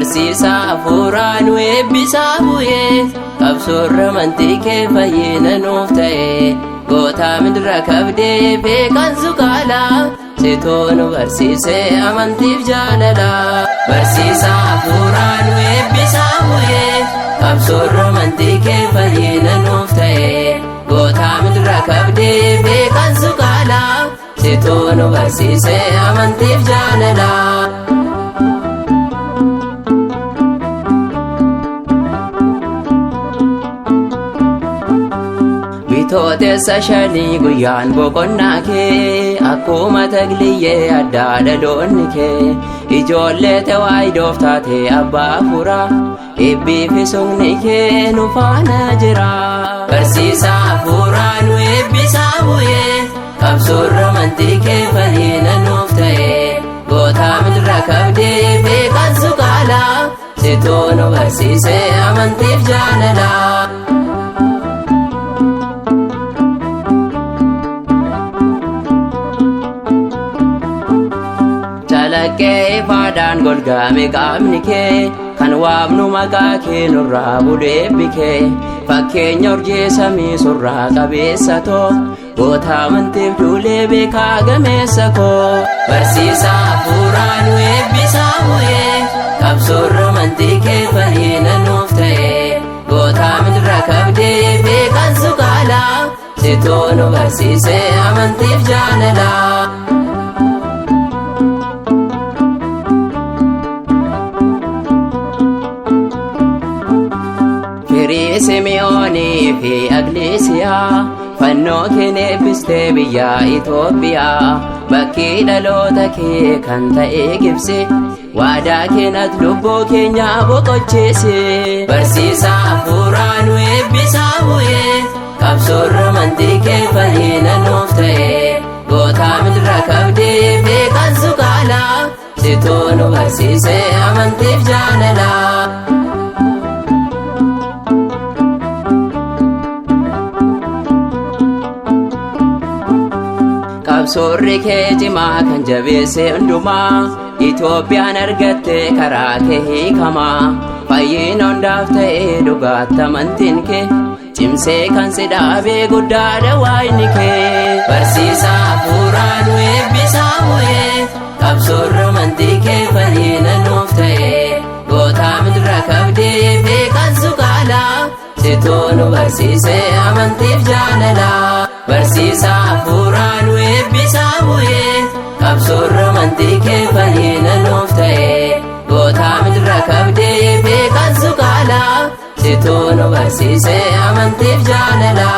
barsiisa hafuuraan eebbisaa bu'ee qabsoorra amantii kee fayyina nuuf ta'e goota midira kabdee beekan suqaala sitoo nu barsiise amantiif jaalala barsiisa hafuuraan eebbisaa bu'ee qabsoorra amantii kee fayyina nuuf ta'e goota midira kabdee beekan suqaala sitoo nu barsiise amantiif jaalala Bitootessa shanii guyyaan boqonnaa kee akkuma tagliyyee addaa dhaloonni kee ijoollee tawaayidoof taate abbaa furaa eebbii fi sugni kee nu faana jira barsiisa hafuuraa nu eebbisaa bu'ee qabsoorra amantii kee fayyina nuuf ta'e goota midira kabdee beekan suqaala sitoo nu barsiise amantiif jaalala Calaqqee ifaadhaan golgame qaamni kee kan waamnu maqaa kee nurraa buleebbi kee fakkeenya urjii samii surraa qabeessa too goota amantiif duulee beekaa gameessa koo barsiisa hafuuraa nu eebbisaa bu'ee qabsoorra amantii kee fayyina nuuf ta'e goota midira kabdee beekan suqaala sitoo nu barsiise amantiif jaalala Simiyoonii fi Agleesiyaa fannoo kee eebbistee biyya Itoophiyaa bakkii dhaloota kee kan ta'e Gibsi waadaa keenat lubbuu keenya boqochiisi barsiisa hafuuraa nu eebbisaa bu'ee qabsoorra amantii kee fayyina nuuf ta'e goota midira kabdee beekan suqaala sitoo nu barsiise amantiif jaalala Qabsoorri kee cimaa kan jabeesse hundumaa Itoophiyaan argatte karaa kee hiikamaa fayyina hundaaf ta'e dhugaatti amantiin kee cimsee kan si dhaabee guddaadha waayni kee barsiisa hafuuraa nu eebbisaa bu'ee qabsoorra amantii kee fayyina nuuf ta'e goota midira kabdee beekan suqaala sitoo nu barsiise amantiif jaalala barsiisa hafuuraa nu eebbisaa bu'ee qabsoorra amantii kee fayyina nuuf ta'e goota midira kabdee beekan suqaala sitoo nu barsiise amantiif jaalala